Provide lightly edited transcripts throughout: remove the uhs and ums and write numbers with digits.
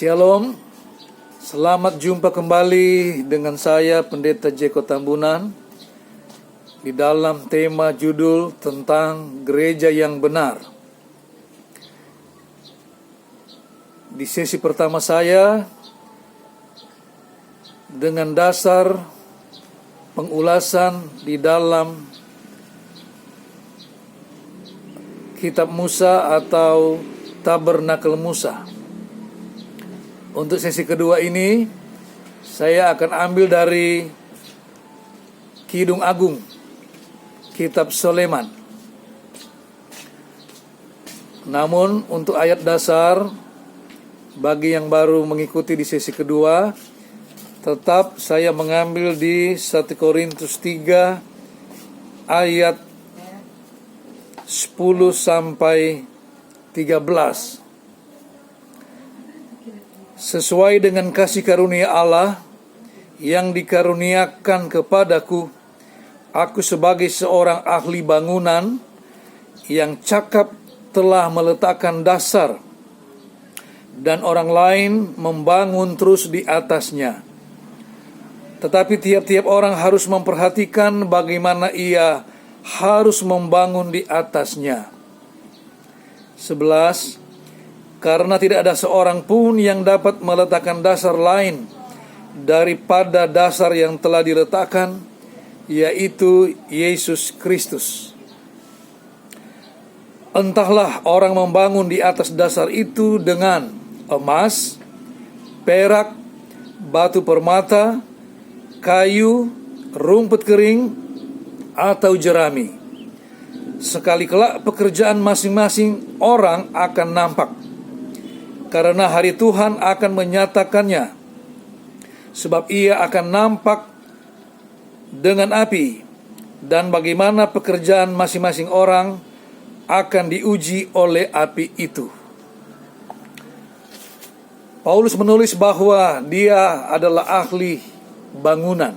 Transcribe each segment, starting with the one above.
Shalom, selamat jumpa kembali dengan saya Pendeta Jeko Tambunan di dalam tema judul tentang gereja yang benar. Di sesi pertama saya dengan dasar pengulasan di dalam Kitab Musa atau Tabernakel Musa. Untuk sesi kedua ini, saya akan ambil dari Kidung Agung, Kitab Soleman. Namun untuk ayat dasar, bagi yang baru mengikuti di sesi kedua, tetap saya mengambil di 1 Korintus 3 ayat 10 sampai 13. Sesuai dengan kasih karunia Allah yang dikaruniakan kepadaku, aku sebagai seorang ahli bangunan yang cakap telah meletakkan dasar, dan orang lain membangun terus di atasnya. Tetapi tiap-tiap orang harus memperhatikan bagaimana ia harus membangun di atasnya. 11. Karena tidak ada seorang pun yang dapat meletakkan dasar lain daripada dasar yang telah diletakkan, yaitu Yesus Kristus. Entahlah orang membangun di atas dasar itu dengan emas, perak, batu permata, kayu, rumput kering, atau jerami. Sekali kelak pekerjaan masing-masing orang akan nampak, karena hari Tuhan akan menyatakannya, sebab ia akan nampak dengan api, dan bagaimana pekerjaan masing-masing orang akan diuji oleh api itu. Paulus menulis bahwa dia adalah ahli bangunan,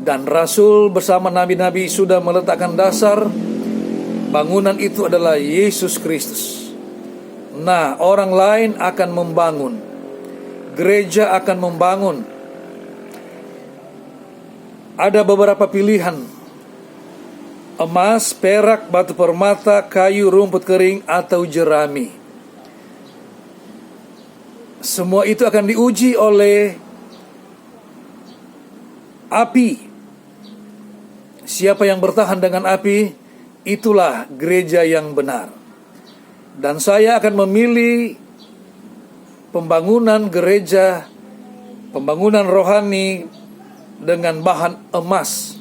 dan Rasul bersama nabi-nabi sudah meletakkan dasar. Bangunan itu adalah Yesus Kristus. Nah, orang lain akan membangun, gereja akan membangun. Ada beberapa pilihan: emas, perak, batu permata, kayu, rumput kering, atau jerami. Semua itu akan diuji oleh api. Siapa yang bertahan dengan api, itulah gereja yang benar. Dan saya akan memilih pembangunan gereja, pembangunan rohani dengan bahan emas.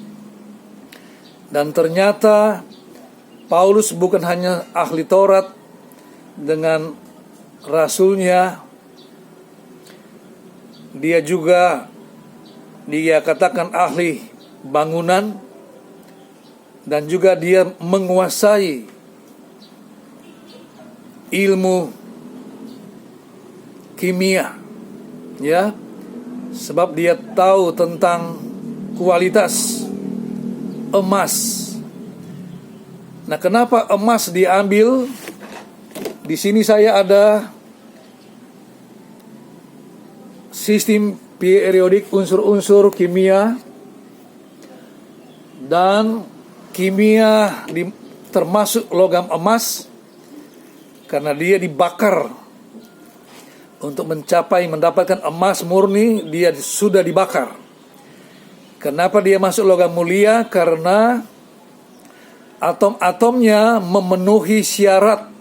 Dan ternyata Paulus bukan hanya ahli Taurat dengan rasulnya, dia katakan ahli bangunan, dan juga dia menguasai ilmu kimia, ya, sebab dia tahu tentang kualitas emas. Nah, kenapa emas diambil? Di sini saya ada sistem periodik unsur-unsur kimia, dan kimia termasuk logam emas. Karena dia dibakar untuk mendapatkan emas murni, dia sudah dibakar. Kenapa dia masuk logam mulia? Karena atom-atomnya memenuhi syarat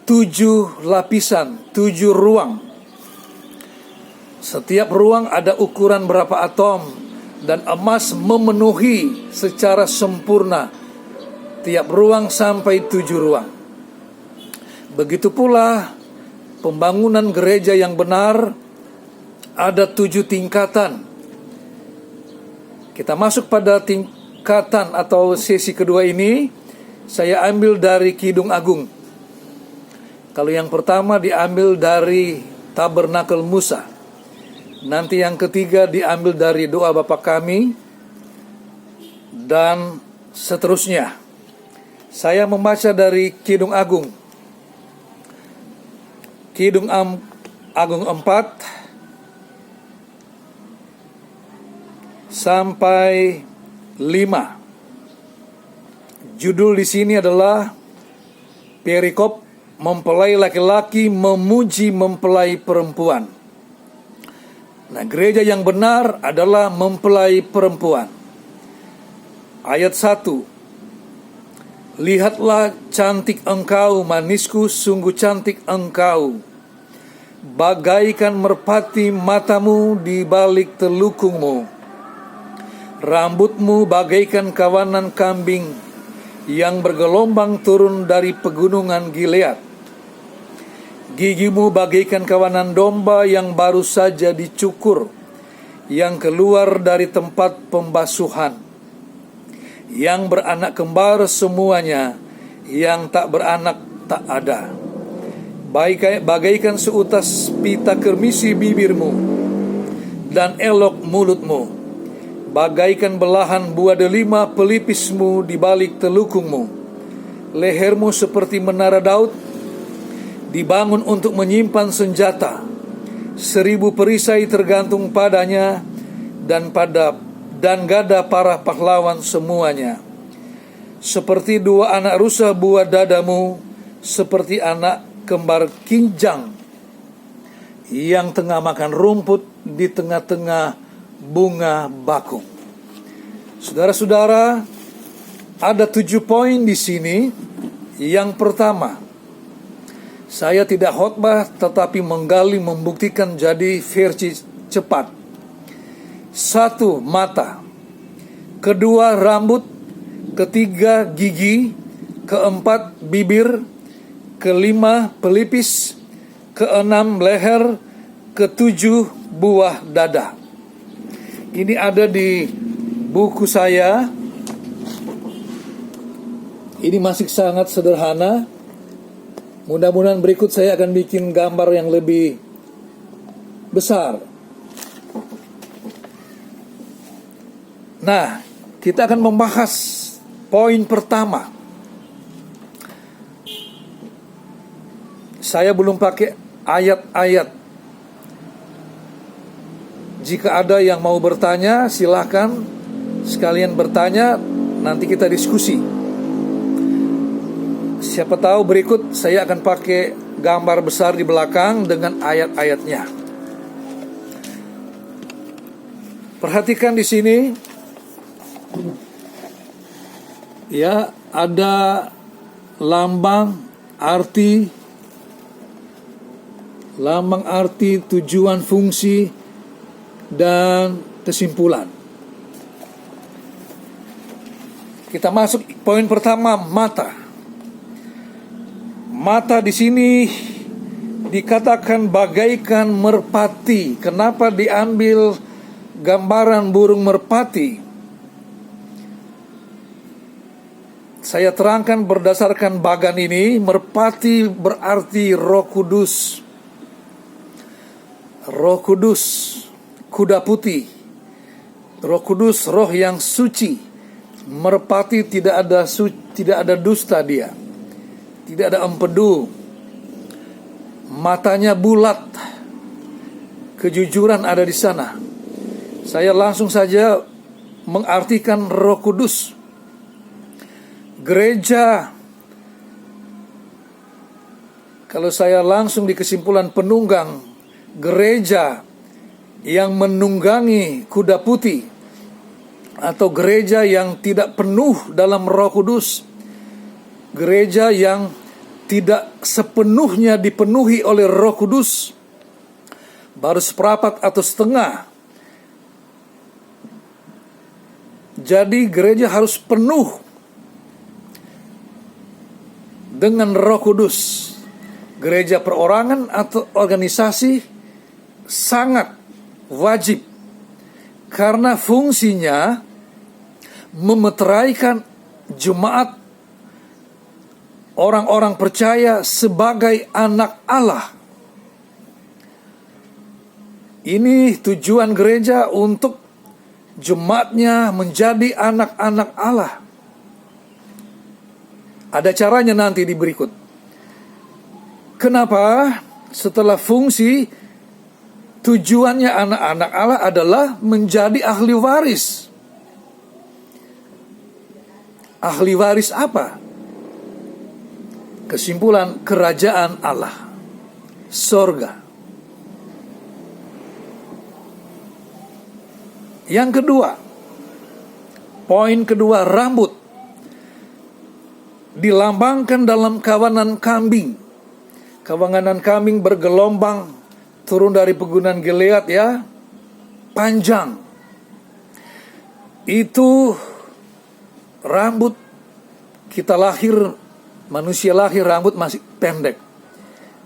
7 lapisan, 7 ruang. Setiap ruang ada ukuran berapa atom, dan emas memenuhi secara sempurna tiap ruang sampai 7 ruang. Begitu pula pembangunan gereja yang benar ada 7 tingkatan. Kita masuk pada tingkatan atau sesi kedua ini, saya ambil dari Kidung Agung. Kalau yang pertama diambil dari Tabernakel Musa. Nanti yang ketiga diambil dari doa Bapa Kami, dan seterusnya. Saya membaca dari Kidung Agung. Kidung Agung 4 sampai 5. Judul di sini adalah perikop mempelai laki-laki memuji mempelai perempuan. Nah, gereja yang benar adalah mempelai perempuan. Ayat 1. Lihatlah cantik engkau, manisku, sungguh cantik engkau. Bagaikan merpati matamu di balik telukungmu. Rambutmu bagaikan kawanan kambing yang bergelombang turun dari pegunungan Gilead. Gigimu bagaikan kawanan domba yang baru saja dicukur, yang keluar dari tempat pembasuhan, yang beranak kembar semuanya, yang tak beranak tak ada. Bagaikan seutas pita kermisi bibirmu, dan elok mulutmu, bagaikan belahan buah delima pelipismu di balik telukungmu. Lehermu seperti menara Daud, dibangun untuk menyimpan senjata. 1000 perisai tergantung padanya, dan gada para pahlawan semuanya. Seperti 2 anak rusa buah dadamu, seperti anak kembar kinjang yang tengah makan rumput di tengah-tengah bunga bakung. Saudara-saudara, ada 7 poin di sini. Yang pertama, saya tidak khotbah tetapi menggali, membuktikan jadi versi cepat. 1. Mata. 2. Rambut. 3. Gigi. 4. Bibir. 5. Pelipis. 6. Leher. 7. Buah dada. Ini ada di buku saya. Ini masih sangat sederhana. Mudah-mudahan berikut saya akan bikin gambar yang lebih besar. Nah, kita akan membahas poin pertama. Saya belum pakai ayat-ayat. Jika ada yang mau bertanya, silahkan sekalian bertanya, nanti kita diskusi. Siapa tahu berikut saya akan pakai gambar besar di belakang dengan ayat-ayatnya. Perhatikan di sini. Ya, ada lambang arti, tujuan, fungsi, dan kesimpulan. Kita masuk poin pertama, mata. Mata di sini dikatakan bagaikan merpati. Kenapa diambil gambaran burung merpati? Saya terangkan berdasarkan bagan ini. Merpati berarti Roh Kudus. Roh Kudus, kuda putih. Roh Kudus, roh yang suci. Merpati tidak ada dusta dia. Tidak ada empedu. Matanya bulat. Kejujuran ada di sana. Saya langsung saja mengartikan Roh Kudus. Gereja, kalau saya langsung di kesimpulan penunggang, gereja yang menunggangi kuda putih, atau gereja yang tidak penuh dalam Roh Kudus, gereja yang tidak sepenuhnya dipenuhi oleh Roh Kudus, baru seperempat atau setengah. Jadi gereja harus penuh dengan Roh Kudus. Gereja perorangan atau organisasi sangat wajib, karena fungsinya memeteraikan jemaat orang-orang percaya sebagai anak Allah. Ini tujuan gereja, untuk jemaatnya menjadi anak-anak Allah. Ada caranya nanti di berikut. Kenapa? setelah fungsi, tujuannya anak-anak Allah adalah menjadi ahli waris. Ahli waris apa? Kesimpulan, kerajaan Allah, sorga. Yang kedua, poin kedua, rambut dilambangkan dalam kawanan kambing. Kawanan kambing bergelombang, turun dari pegunungan Gilead, ya, panjang. Itu rambut. Kita lahir, manusia lahir rambut masih pendek.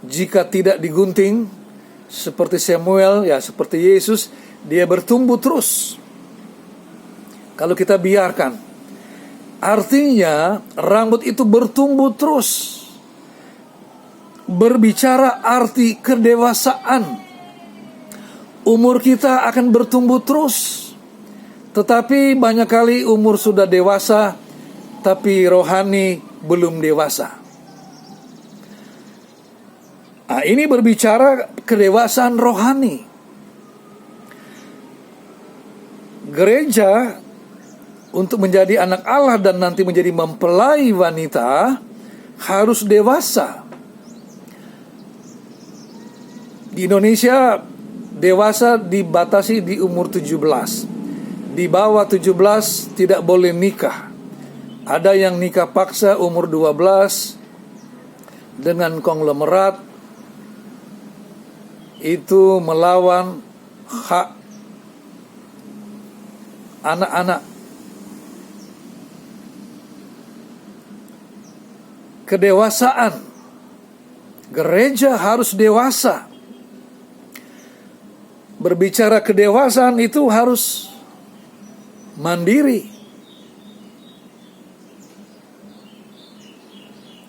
Jika tidak digunting seperti Samuel, ya seperti Yesus, dia bertumbuh terus. Kalau kita biarkan, artinya rambut itu bertumbuh terus. Berbicara arti kedewasaan. Umur kita akan bertumbuh terus. Tetapi banyak kali umur sudah dewasa, tapi rohani belum dewasa. Nah, ini berbicara kedewasaan rohani. Gereja untuk menjadi anak Allah dan nanti menjadi mempelai wanita harus dewasa. Di Indonesia dewasa dibatasi di umur 17. Di bawah 17 tidak boleh nikah. Ada yang nikah paksa umur 12 dengan konglomerat. Itu melawan hak anak-anak. Kedewasaan. Gereja harus dewasa. Berbicara kedewasaan itu harus mandiri.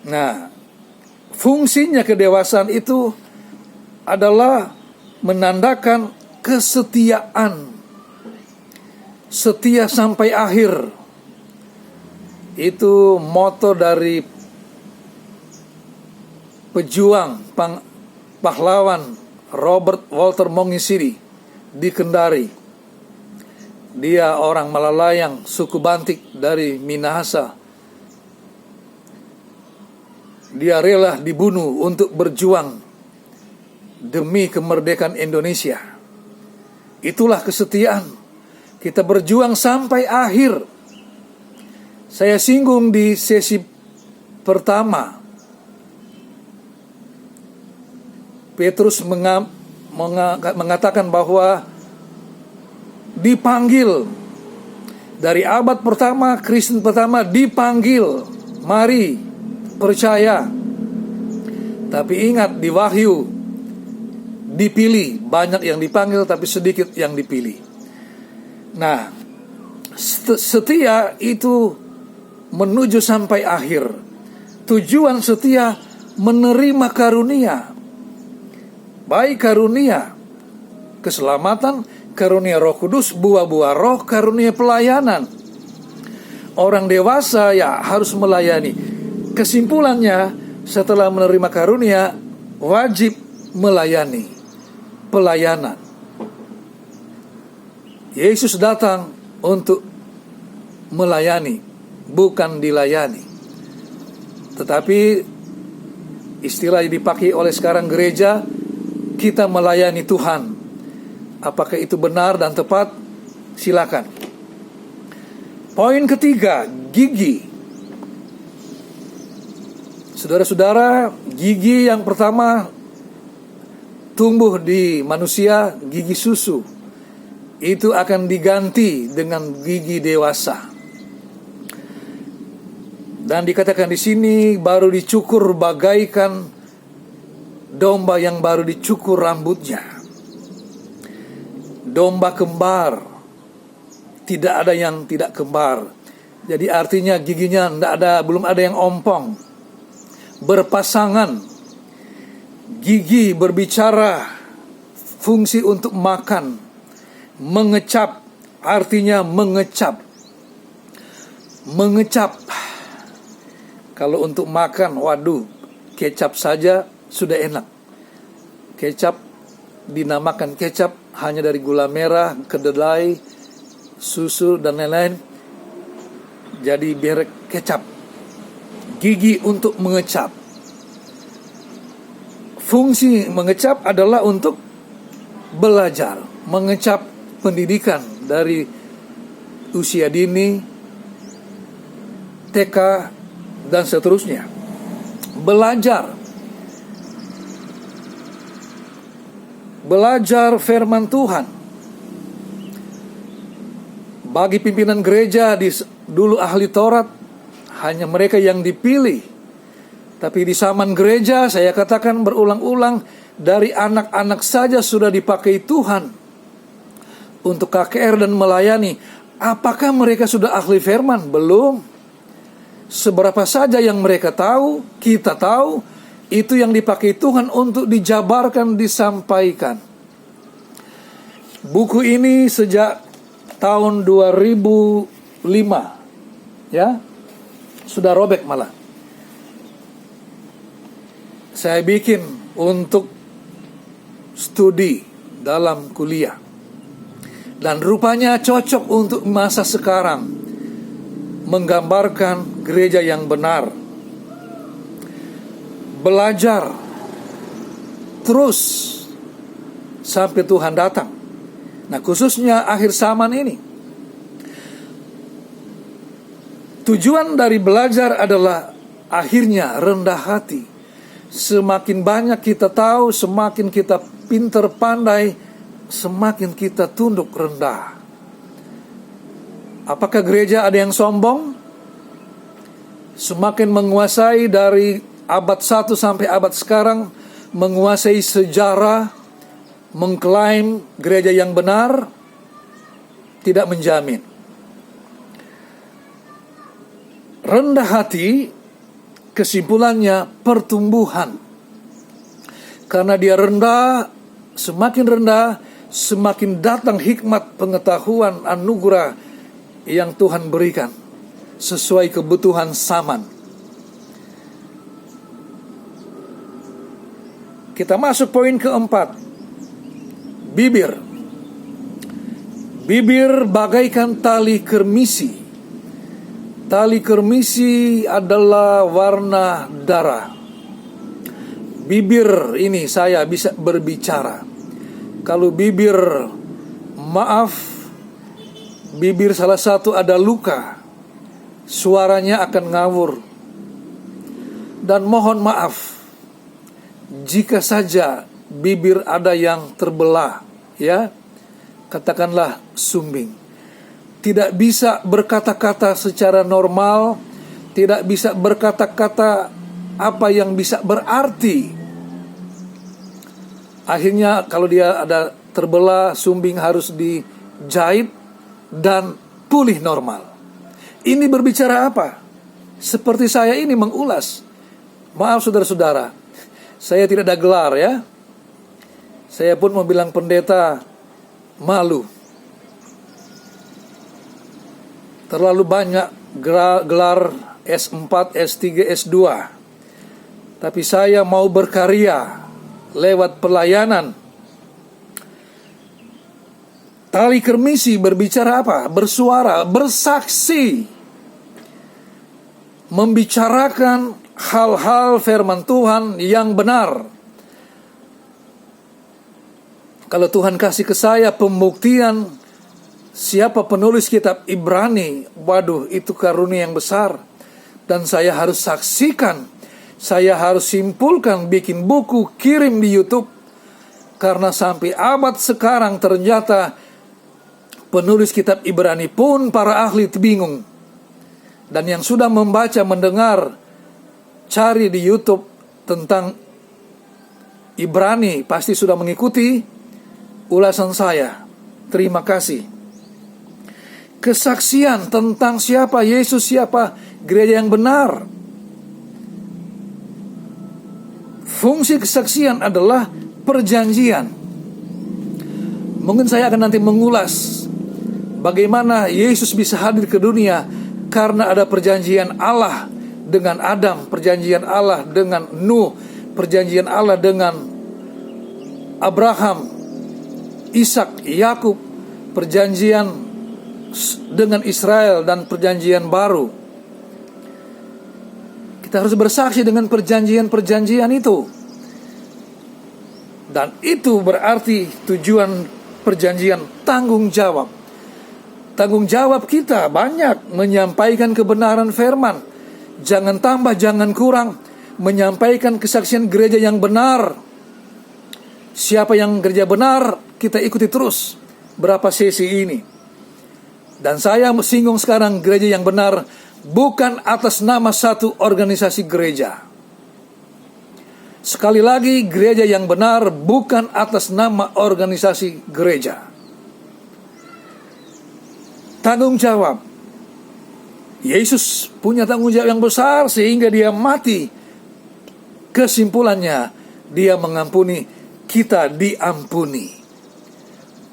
Nah, fungsinya kedewasaan itu adalah menandakan kesetiaan. Setia sampai akhir. Itu moto dari pejuang pahlawan Robert Walter Mongisiri di Kendari. Dia orang Malalayang, suku Bantik dari Minahasa. Dia rela dibunuh untuk berjuang demi kemerdekaan Indonesia. Itulah kesetiaan. Kita berjuang sampai akhir. Saya singgung di sesi pertama. Petrus mengatakan bahwa dipanggil dari abad pertama, Kristen pertama dipanggil, mari percaya. Tapi ingat, di Wahyu dipilih, banyak yang dipanggil tapi sedikit yang dipilih. Nah, setia itu menuju sampai akhir. Tujuan setia menerima karunia. Baik karunia keselamatan, karunia Roh Kudus, buah-buah roh, karunia pelayanan. Orang dewasa ya harus melayani. Kesimpulannya, setelah menerima karunia, wajib melayani. Pelayanan. Yesus datang untuk melayani, bukan dilayani. Tetapi istilah yang dipakai oleh sekarang gereja, kita melayani Tuhan. Apakah itu benar dan tepat? Silakan. Poin ketiga, gigi. Saudara-saudara, gigi yang pertama tumbuh di manusia, gigi susu. Itu akan diganti dengan gigi dewasa. Dan dikatakan di sini baru dicukur bagaikan domba yang baru dicukur rambutnya. Domba kembar. Tidak ada yang tidak kembar. Jadi artinya giginya belum ada yang ompong. Berpasangan. Gigi berbicara fungsi untuk makan. Mengecap artinya mengecap. Mengecap. Kalau untuk makan, waduh, kecap saja sudah enak. Kecap dinamakan kecap hanya dari gula merah, kedelai, susu, dan lain-lain. Jadi merek kecap. Gigi untuk mengecap. Fungsi mengecap adalah untuk belajar, mengecap pendidikan dari usia dini, TK, dan seterusnya. Belajar firman Tuhan. Bagi pimpinan gereja dulu ahli Taurat, hanya mereka yang dipilih. Tapi di zaman gereja, saya katakan berulang-ulang, dari anak-anak saja sudah dipakai Tuhan untuk KKR dan melayani. Apakah mereka sudah ahli firman? Belum. Seberapa saja yang mereka tahu, kita tahu, itu yang dipakai Tuhan untuk dijabarkan, disampaikan. Buku ini sejak tahun 2005, ya, sudah robek malah. Saya bikin untuk studi dalam kuliah. Dan rupanya cocok untuk masa sekarang, menggambarkan gereja yang benar. Belajar terus sampai Tuhan datang. Nah, khususnya akhir zaman ini. Tujuan dari belajar adalah akhirnya rendah hati. Semakin banyak kita tahu, semakin kita pintar pandai, semakin kita tunduk rendah. Apakah gereja ada yang sombong? Semakin menguasai dari abad 1 sampai abad sekarang, menguasai sejarah, mengklaim gereja yang benar, tidak menjamin. Rendah hati, kesimpulannya pertumbuhan. Karena dia rendah, semakin datang hikmat, pengetahuan, anugerah yang Tuhan berikan sesuai kebutuhan zaman. Kita masuk poin keempat. Bibir. Bibir bagaikan tali kermisi. Tali kermisi adalah warna darah. Bibir ini saya bisa berbicara. Kalau bibir bibir salah satu ada luka, suaranya akan ngawur. Dan mohon maaf jika saja bibir ada yang terbelah, ya, katakanlah sumbing. Tidak bisa berkata-kata secara normal, tidak bisa berkata-kata apa yang bisa berarti. Akhirnya kalau dia ada terbelah, sumbing, harus dijahit dan pulih normal. Ini berbicara apa? Seperti saya ini mengulas. Maaf saudara-saudara, saya tidak ada gelar, ya. Saya pun mau bilang pendeta, malu. Terlalu banyak gelar S4, S3, S2. Tapi saya mau berkarya lewat pelayanan. Tali kermisi berbicara apa? Bersuara, bersaksi. Membicarakan hal-hal firman Tuhan yang benar. Kalau Tuhan kasih ke saya pembuktian siapa penulis kitab Ibrani, waduh, itu karunia yang besar. Dan saya harus saksikan, saya harus simpulkan, bikin buku, kirim di YouTube. Karena sampai abad sekarang ternyata penulis kitab Ibrani pun para ahli bingung. Dan yang sudah membaca, mendengar, cari di YouTube tentang Ibrani pasti sudah mengikuti ulasan saya. Terima kasih. Kesaksian tentang siapa Yesus, siapa gereja yang benar. Fungsi kesaksian adalah perjanjian. Mungkin saya akan nanti mengulas bagaimana Yesus bisa hadir ke dunia karena ada perjanjian Allah dengan Adam, perjanjian Allah dengan Nuh, perjanjian Allah dengan Abraham, Ishak, Yakub, perjanjian dengan Israel dan perjanjian baru. Kita harus bersaksi dengan perjanjian-perjanjian itu. Dan itu berarti tujuan perjanjian tanggung jawab. Tanggung jawab kita banyak menyampaikan kebenaran firman. Jangan tambah, jangan kurang. Menyampaikan kesaksian gereja yang benar. Siapa yang gereja benar, kita ikuti terus. Berapa sesi ini. Dan saya singgung sekarang gereja yang benar bukan atas nama satu organisasi gereja. Sekali lagi, gereja yang benar bukan atas nama organisasi gereja. Tanggung jawab. Yesus punya tanggung jawab yang besar sehingga dia mati. Kesimpulannya, dia mengampuni, kita diampuni.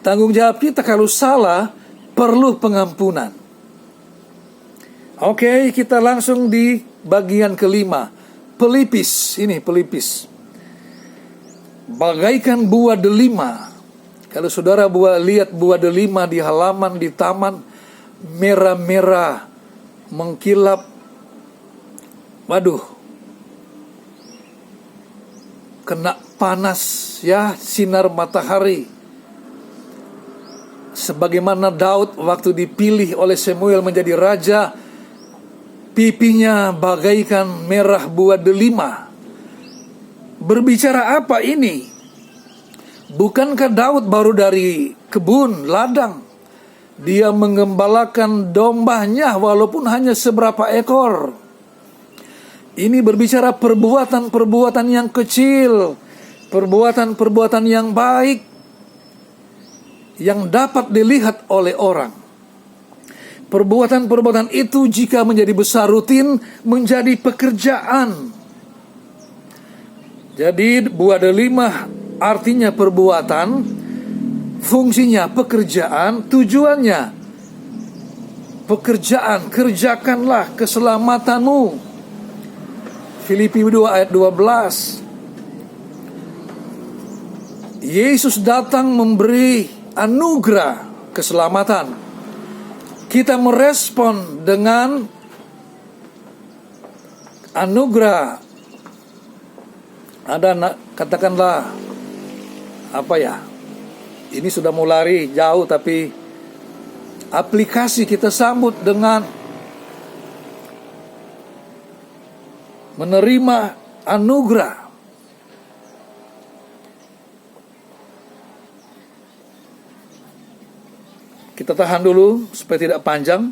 Tanggung jawab kita kalau salah perlu pengampunan. Oke, kita langsung di bagian kelima. Pelipis, ini pelipis. Bagaikan buah delima. Kalau saudara lihat buah delima di halaman, di taman, merah-merah, mengkilap. Waduh, kena panas ya, sinar matahari. Sebagaimana Daud waktu dipilih oleh Samuel menjadi raja, pipinya bagaikan merah buah delima. Berbicara apa ini? Bukankah Daud baru dari kebun, ladang? Dia menggembalakan dombanya walaupun hanya seberapa ekor. Ini berbicara perbuatan-perbuatan yang kecil, perbuatan-perbuatan yang baik, yang dapat dilihat oleh orang. Perbuatan-perbuatan itu jika menjadi besar rutin menjadi pekerjaan. Jadi buah delima artinya perbuatan, fungsinya pekerjaan, tujuannya pekerjaan, kerjakanlah keselamatanmu. Filipi 2 ayat 12. Yesus datang memberi anugerah keselamatan. Kita merespon dengan anugerah. Ada katakanlah apa ya? Ini sudah mau lari jauh, tapi aplikasi kita sambut dengan menerima anugerah. Kita tahan dulu supaya tidak panjang.